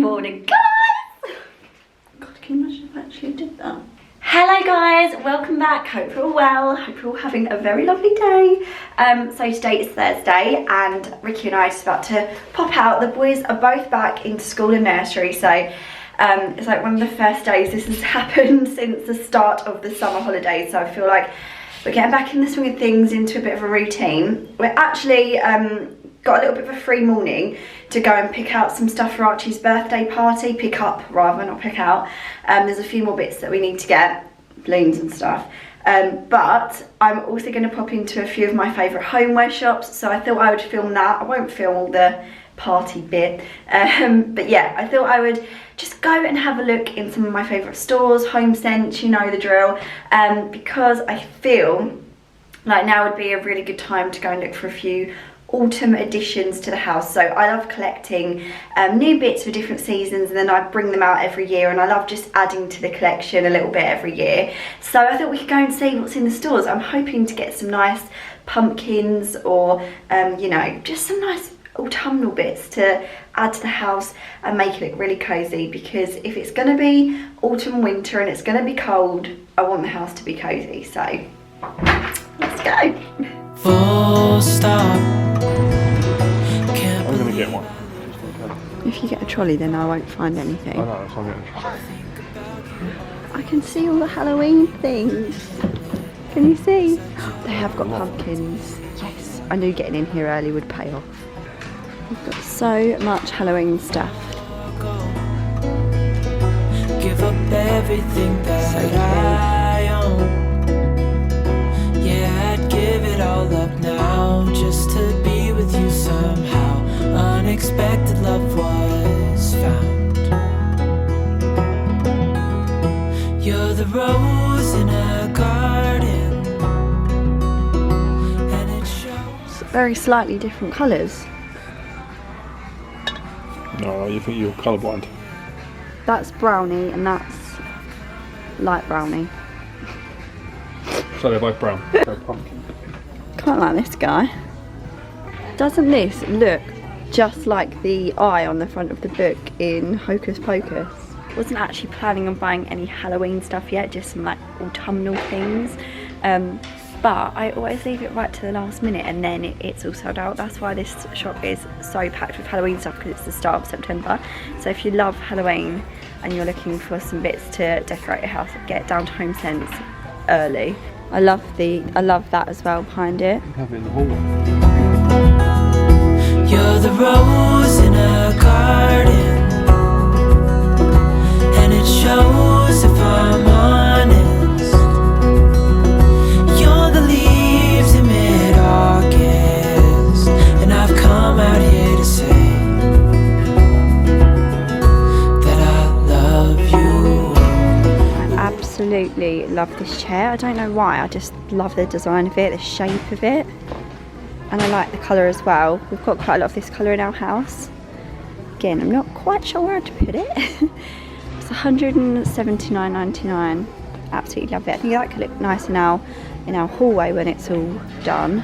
morning, guys! God, can you imagine if I actually did that? Hello guys, welcome back. Hope you're all well. Hope you're all having a very lovely day. So today is Thursday and Ricky and I are just about to pop out. The boys are both back into school and nursery, so it's like one of the first days this has happened since the start of the summer holidays. So I feel like we're getting back in the swing of things, into a bit of a routine. We're actually got a little bit of a free morning to go and pick out some stuff for Archie's birthday party. Pick up rather, not pick out. There's a few more bits that we need to get, balloons and stuff. But I'm also going to pop into a few of my favourite homeware shops, so I thought I would film that. I won't film all the party bit, but yeah, I thought I would just go and have a look in some of my favourite stores, HomeSense, you know the drill, because I feel like now would be a really good time to go and look for a few autumn additions to the house. So I love collecting new bits for different seasons, and then I bring them out every year, and I love just adding to the collection a little bit every year. So I thought we could go and see what's in the stores. I'm hoping to get some nice pumpkins or you know, just some nice autumnal bits to add to the house and make it look really cozy, because if it's going to be autumn winter and it's going to be cold, I want the house to be cozy. So let's go. Full stop. I'm gonna get one. If you get a trolley, then I won't find anything. I know, that's why I'm getting a trolley. I can see all the Halloween things. Can you see? They have got pumpkins. Yes, I knew getting in here early would pay off. We've got so much Halloween stuff. Give up everything that I own. Yeah, I'd give it all up now just to be with you somehow. Unexpected love was found. You're the rose in a garden, and it shows. Very slightly different colours. No, you think you're colourblind. That's brownie and that's light brownie. So they're both brown. They're pumpkin. Quite like this guy. Doesn't this look just like the eye on the front of the book in Hocus Pocus? Wasn't actually planning on buying any Halloween stuff yet, just some like autumnal things. But I always leave it right to the last minute, and then it's all sold out. That's why this shop is so packed with Halloween stuff, because it's the start of September. So if you love Halloween and you're looking for some bits to decorate your house, get down to HomeSense early. I love that as well behind it. You have it in the hallway. You're the rose in a garden, and it shows if I'm honest. You're the leaves in mid-August, and I've come out here to say that I love you. I absolutely love this chair. I don't know why, I just love the design of it, the shape of it. And I like the colour as well. We've got quite a lot of this colour in our house. Again, I'm not quite sure where to put it. It's $179.99. Absolutely love it. I think that could look nice in our hallway when it's all done.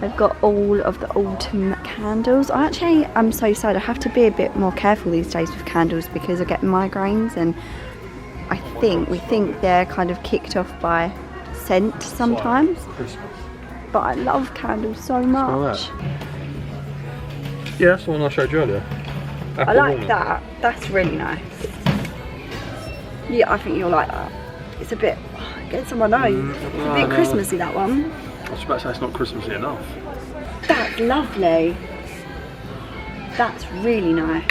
I've got all of the autumn candles. I'm so sad. I have to be a bit more careful these days with candles because I get migraines, and we think they're kind of kicked off by scent sometimes. But I love candles so much. Yeah, that's the one I showed you earlier. Apple I like walnut. that. That's really nice. Yeah, I think you'll like that. It's a bit, it gets on my nose. It's a bit Christmassy, that one. I was about to say it's not Christmassy enough. That's lovely. That's really nice.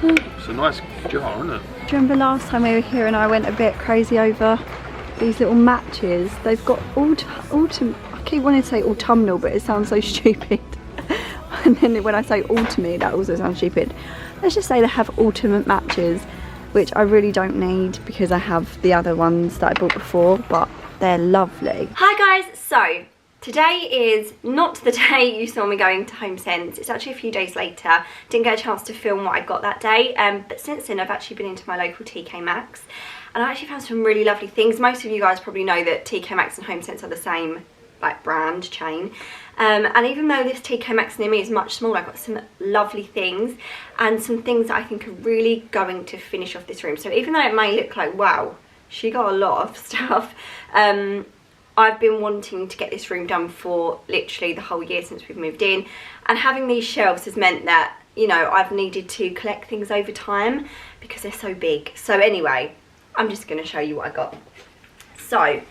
It's a nice jar, isn't it? Do you remember last time we were here and I went a bit crazy over these little matches? They've got autumn. I keep wanting to say autumnal, but it sounds so stupid. And then when I say autumny, that also sounds stupid. Let's just say they have autumn matches, which I really don't need because I have the other ones that I bought before, but they're lovely. Hi guys, so today is not the day you saw me going to HomeSense. It's actually a few days later. Didn't get a chance to film what I got that day, but since then I've actually been into my local TK Maxx, and I actually found some really lovely things. Most of you guys probably know that TK Maxx and HomeSense are the same like brand chain. And even though this TK Maxx near me is much smaller, I've got some lovely things and some things that I think are really going to finish off this room. So even though it may look like, wow, she got a lot of stuff, I've been wanting to get this room done for literally the whole year since we've moved in, and having these shelves has meant that, you know, I've needed to collect things over time because they're so big. So anyway, I'm just going to show you what I got. So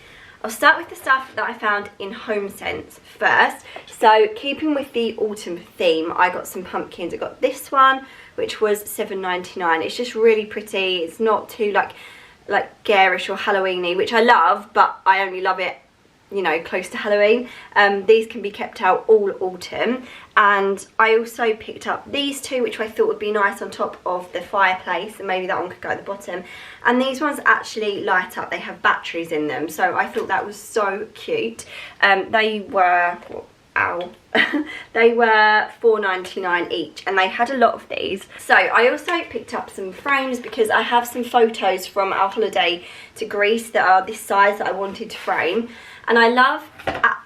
I'll start with the stuff that I found in HomeSense first. So keeping with the autumn theme, I got some pumpkins. I got this one, which was $7.99. It's just really pretty. It's not too like garish or Halloweeny, which I love, but I only love it, you know, close to Halloween. These can be kept out all autumn. And I also picked up these two, which I thought would be nice on top of the fireplace, and maybe that one could go at the bottom. And these ones actually light up. They have batteries in them, so I thought that was so cute. They were, ow, they were $4.99 each, and they had a lot of these. So I also picked up some frames because I have some photos from our holiday to Greece that are this size that I wanted to frame. And I love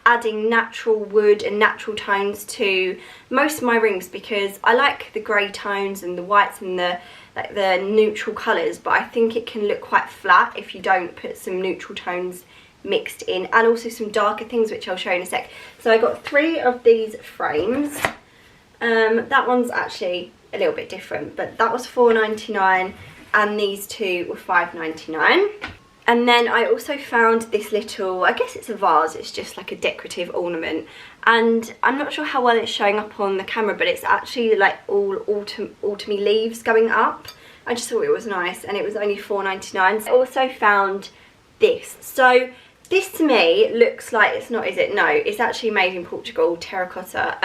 adding natural wood and natural tones to most of my rooms because I like the grey tones and the whites and the neutral colours, but I think it can look quite flat if you don't put some neutral tones mixed in, and also some darker things, which I'll show you in a sec. So I got 3 of these frames. That one's actually a little bit different, but that was $4.99 and these two were $5.99. And then I also found this little, I guess it's a vase, it's just like a decorative ornament. And I'm not sure how well it's showing up on the camera, but it's actually like all autumny leaves going up. I just thought it was nice, and it was only $4.99. I also found this. So this to me looks like, it's not, is it? No, it's actually made in Portugal, terracotta.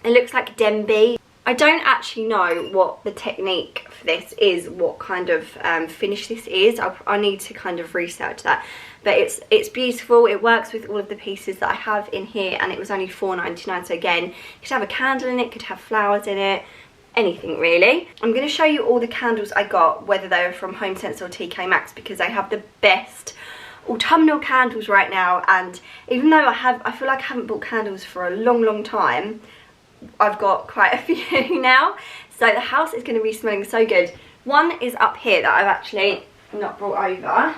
It looks like Demby. I don't actually know what the technique for this is, what kind of finish this is. I need to kind of research that. But it's beautiful. It works with all of the pieces that I have in here, and it was only $4.99. So again, you could have a candle in it, could have flowers in it, anything really. I'm going to show you all the candles I got, whether they were from HomeSense or TK Maxx, because they have the best autumnal candles right now. And even though I feel like I haven't bought candles for a long time, I've got quite a few now, so the house is going to be smelling so good. One is up here that I've actually not brought over.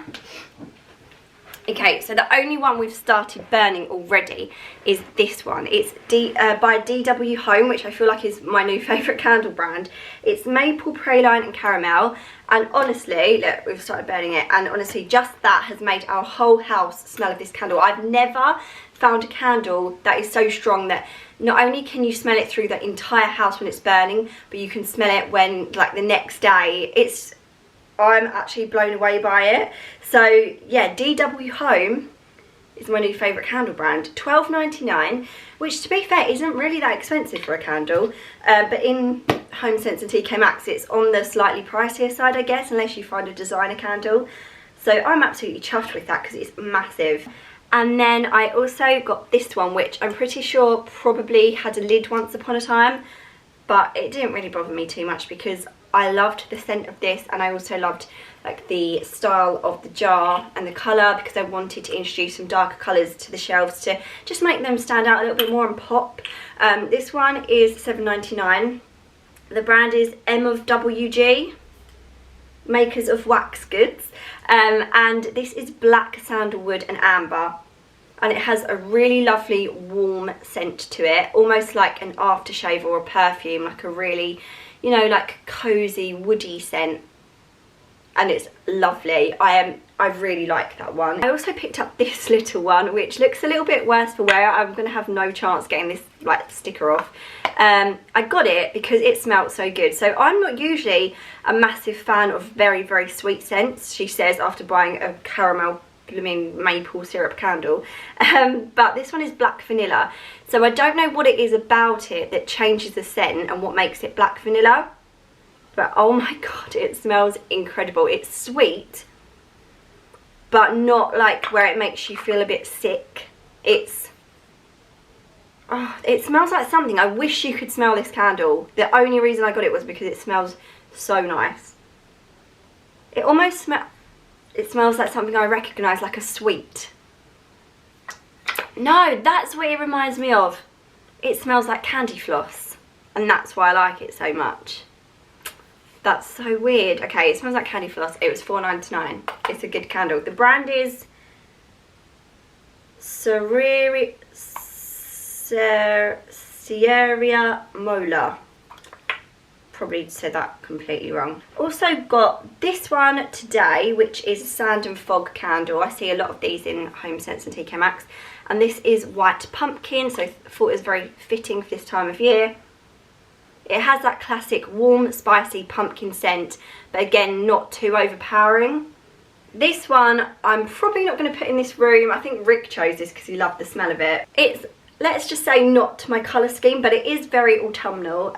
Okay, so the only one we've started burning already is this one. It's by DW Home, which I feel like is my new favourite candle brand. It's maple, praline and caramel, and honestly, look, we've started burning it, and honestly just that has made our whole house smell of this candle. I've never found a candle that is so strong that not only can you smell it through the entire house when it's burning, but you can smell it when, like, the next day. I'm actually blown away by it. So yeah, DW Home is my new favourite candle brand. $12.99, which to be fair isn't really that expensive for a candle, but in HomeSense and TK Maxx it's on the slightly pricier side, I guess, unless you find a designer candle. So I'm absolutely chuffed with that because it's massive. And then I also got this one, which I'm pretty sure probably had a lid once upon a time, but it didn't really bother me too much because I loved the scent of this, and I also loved like the style of the jar and the colour, because I wanted to introduce some darker colours to the shelves to just make them stand out a little bit more and pop. This one is $7.99. The brand is M of WG, makers of wax goods, and this is black sandalwood and amber, and it has a really lovely warm scent to it, almost like an aftershave or a perfume, like a really, you know, like cozy woody scent, and it's lovely. I really like that one. I also picked up this little one, which looks a little bit worse for wear. I'm gonna have no chance getting this like sticker off. I got it because it smelled so good. So I'm not usually a massive fan of very sweet scents, she says, after buying a caramel blooming maple syrup candle, but this one is black vanilla. So I don't know what it is about it that changes the scent and what makes it black vanilla, but oh my god, it smells incredible. It's sweet, but not like where it makes you feel a bit sick. It smells like something. I wish you could smell this candle. The only reason I got it was because it smells so nice. It smells like something I recognise, like a sweet. No, that's what it reminds me of. It smells like candy floss, and that's why I like it so much. That's so weird. Okay, it smells like candy floss. It was $4.99. It's a good candle. The brand is Sierra Mola. Probably said that completely wrong. Also got this one today, which is a sand and fog candle. I see a lot of these in Home Sense and TK Maxx. And this is white pumpkin, so I thought it was very fitting for this time of year. It has that classic warm, spicy pumpkin scent, but again, not too overpowering. This one, I'm probably not going to put in this room. I think Rick chose this because he loved the smell of it. It's, let's just say, not to my colour scheme, but it is very autumnal.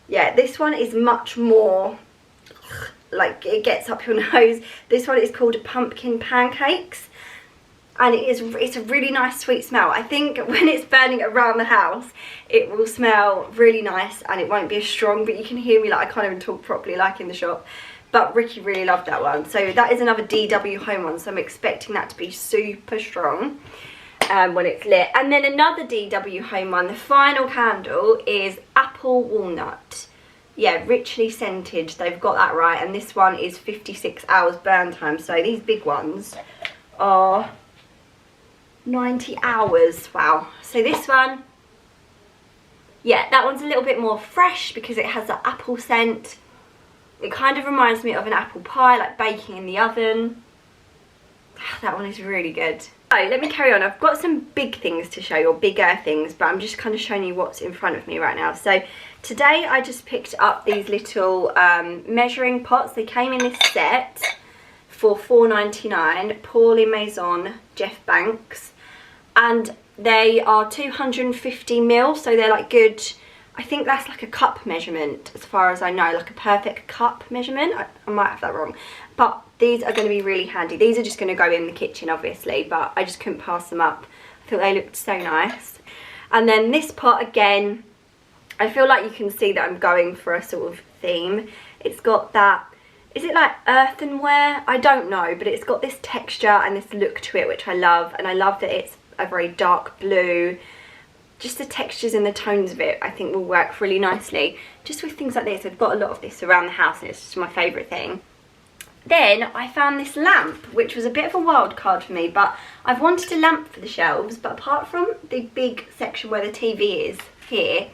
Yeah, this one is much more, like, it gets up your nose. This one is called Pumpkin Pancakes. And it's a really nice sweet smell. I think when it's burning around the house, it will smell really nice and it won't be as strong, but you can hear me, like I can't even talk properly like in the shop. But Ricky really loved that one. So that is another DW Home one, so I'm expecting that to be super strong when it's lit. And then another DW Home one, the final candle, is Apple Walnut. Yeah, richly scented, they've got that right. And this one is 56 hours burn time. So these big ones are 90 hours. Wow. So this one, yeah, that one's a little bit more fresh because it has that apple scent. It kind of reminds me of an apple pie, like baking in the oven. That one is really good. So let me carry on. I've got some big things to show you, or bigger things, but I'm just kind of showing you what's in front of me right now. So today I just picked up these little measuring pots. They came in this set for $4.99, Paul et Maison, Jeff Banks. And they are 250 ml, so they're like good. I think that's like a cup measurement as far as I know, like a perfect cup measurement. I might have that wrong, but these are going to be really handy. These are just going to go in the kitchen obviously, but I just couldn't pass them up. I thought they looked so nice. And then this pot again, I feel like you can see that I'm going for a sort of theme. It's got that, is it like earthenware? I don't know, but it's got this texture and this look to it, which I love. And I love that it's a very dark blue. Just the textures and the tones of it I think will work really nicely just with things like this. I've got a lot of this around the house and it's just my favourite thing. Then I found this lamp, which was a bit of a wild card for me, but I've wanted a lamp for the shelves, but apart from the big section where the TV is here,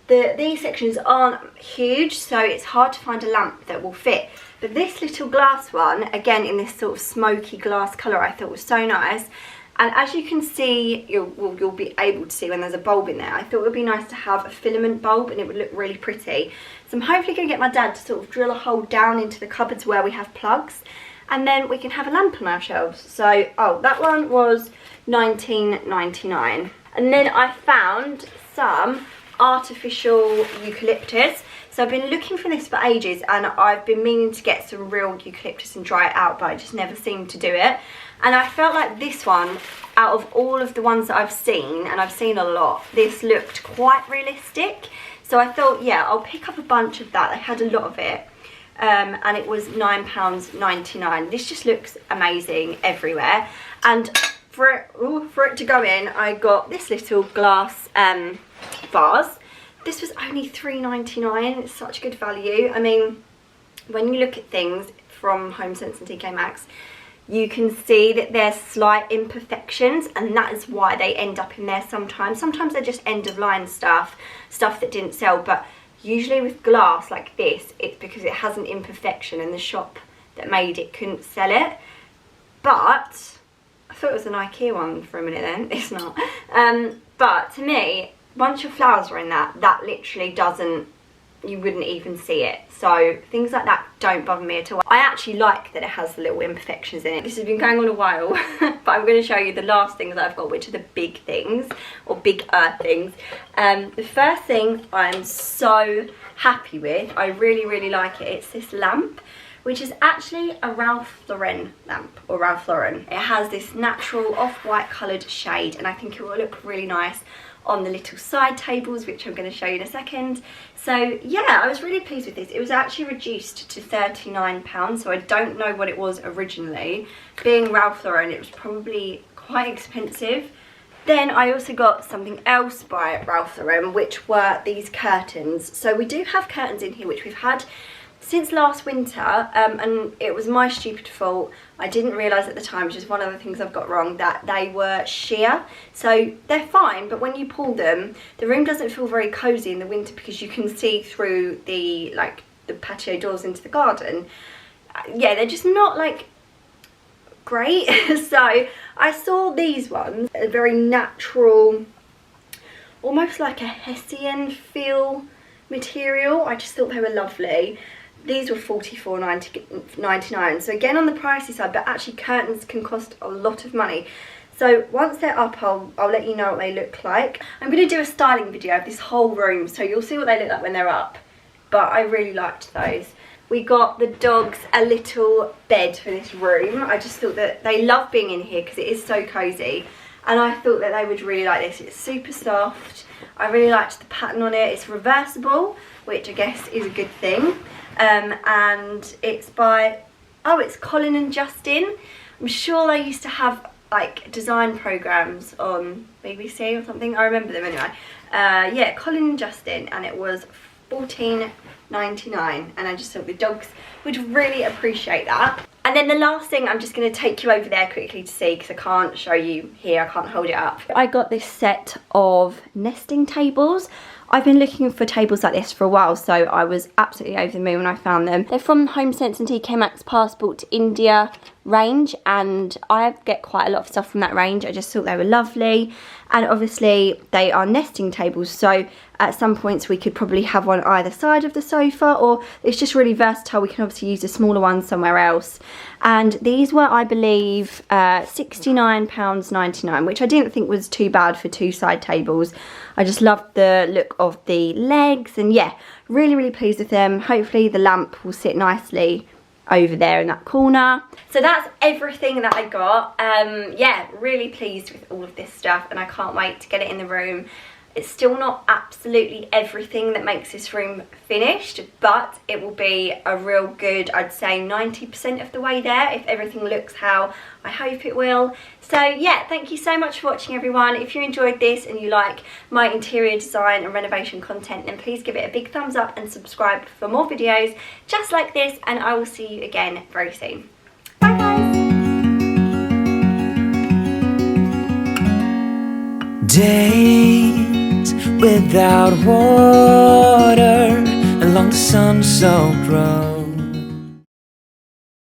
these sections aren't huge, so it's hard to find a lamp that will fit. But this little glass one, again in this sort of smoky glass colour, I thought was so nice. And as you can see, you'll be able to see when there's a bulb in there. I thought it would be nice to have a filament bulb and it would look really pretty. So I'm hopefully going to get my dad to sort of drill a hole down into the cupboards where we have plugs. And then we can have a lamp on our shelves. So, oh, that one was $19.99. And then I found some artificial eucalyptus. So I've been looking for this for ages and I've been meaning to get some real eucalyptus and dry it out, but I just never seem to do it. And I felt like this one, out of all of the ones that I've seen, and I've seen a lot, this looked quite realistic. So I thought, yeah, I'll pick up a bunch of that. They had a lot of it. And it was £9.99. This just looks amazing everywhere. And for it to go in, I got this little glass vase. This was only £3.99. It's such good value. I mean, when you look at things from Home Sense and TK Maxx, you can see that there's slight imperfections, and that is why they end up in there sometimes. Sometimes they're just end of line stuff that didn't sell, but usually with glass like this, it's because it has an imperfection and the shop that made it couldn't sell it. But I thought it was an IKEA one for a minute then. It's not. But to me, once your flowers are in that literally doesn't, you wouldn't even see it. So things like that don't bother me at all. I actually like that it has the little imperfections in it. This has been going on a while, but I'm going to show you the last things that I've got, which are the big things, or bigger things. The first thing I'm so happy with, I really like it. It's this lamp, which is actually a Ralph Lauren lamp, or Ralph Lauren. It has this natural off-white coloured shade, and I think it will look really nice on the little side tables, which I'm going to show you in a second. So yeah, I was really pleased with this. It was actually reduced to £39, so I don't know what it was originally. Being Ralph Lauren, it was probably quite expensive. Then I also got something else by Ralph Lauren, which were these curtains. So we do have curtains in here, which we've had since last winter, and it was my stupid fault. I didn't realise at the time, which is one of the things I've got wrong, that they were sheer. So they're fine, but when you pull them, the room doesn't feel very cosy in the winter because you can see through the patio doors into the garden. Yeah, they're just not like great. So I saw these ones, a very natural, almost like a Hessian feel material. I just thought they were lovely. These were $44.99, so again on the pricey side, but actually curtains can cost a lot of money. So once they're up, I'll let you know what they look like. I'm going to do a styling video of this whole room, so you'll see what they look like when they're up. But I really liked those. We got the dogs a little bed for this room. I just thought that they love being in here because it is so cosy. And I thought that they would really like this. It's super soft. I really liked the pattern on it. It's reversible, which I guess is a good thing. And it's by, oh, it's Colin and Justin. I'm sure they used to have like design programs on BBC or something. I remember them anyway. Yeah, Colin and Justin, and it was $14.99, and I just thought the dogs would really appreciate that. And then the last thing, I'm just going to take you over there quickly to see because I can't show you here, I can't hold it up. I got this set of nesting tables. I've been looking for tables like this for a while, so I was absolutely over the moon when I found them. They're from HomeSense and TK Maxx Passport to India range, and I get quite a lot of stuff from that range. I just thought they were lovely, and obviously they are nesting tables, so at some points we could probably have one either side of the sofa, or it's just really versatile. We can obviously use the smaller one somewhere else. And these were, I believe, £69.99, which I didn't think was too bad for two side tables. I just loved the look of the legs, and yeah, really, really pleased with them. Hopefully the lamp will sit nicely over there in that corner. So that's everything that I got. Yeah, really pleased with all of this stuff, and I can't wait to get it in the room. It's still not absolutely everything that makes this room finished, but it will be a real good, I'd say 90% of the way there if everything looks how I hope it will. So yeah, thank you so much for watching, everyone. If you enjoyed this and you like my interior design and renovation content, then please give it a big thumbs up and subscribe for more videos just like this, and I will see you again very soon. Bye guys! Days without water along the sun-soaked road.